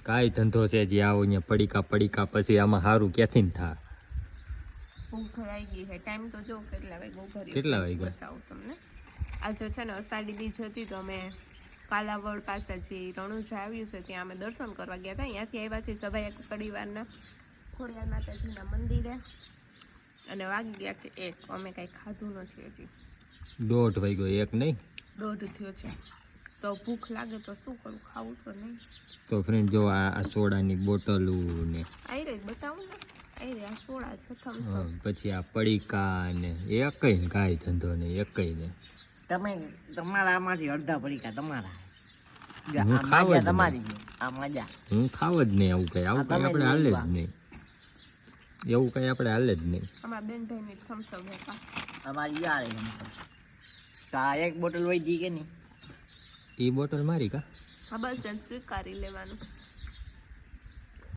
કાંઈ ધંધો છે જે આવો અહીંયા પડીકા પછી આમાં સારું ક્યાંથી ને થા. ભૂખ લાગી ગઈ છે. ટાઈમ તો જો કેટલા વાગ્યા ભરી કેટલા વાગ્યા? બતાવું તમને. આજે છે ને અષાઢી બીજ હતી તો અમે કાલાવડ પાસે જે રણુજા આવ્યું છે ત્યાં અમે દર્શન કરવા ગયા હતા. અહીંયાથી આવ્યા છીએ સભાયા પરિવારના ખોડિયાર માતાજીના મંદિરે અને વાગી ગયા છે 1. અમે કાંઈ ખાધું નથી હજી. 1:30 વાગ્યો 1 નહીં 1:30 થયો છે તો ભૂખ લાગે તો શું કરું, ખાવું તો નહીં. તો ફ્રેન્ડ જો આ સોડાની બોટલું ને આવી રહી બતાવું ને, આવી રહી આ સોડા છે થમ્સ હા, અપ. પછી આ પડીકા ને એકઈ ને કાંઈ ધંધો ને એકઈ ને તમે તમારા આમાંથી અડધા પડીકા તમારા. હું ખાવ જ તમારી આ મજા. હું ખાવ જ નહીં આવું કઈ આપણે હાલે જ નહીં એવું કઈ આપણે હાલે જ નહીં. અમારા બેન ભાઈની થમ્સ અપ હતા. અમારી યાર તો આ એક બોટલ વહી દી કે નહીં? એ બોટલ મારી કા? હા બસ એમ સ્વીકારી લેવાનું.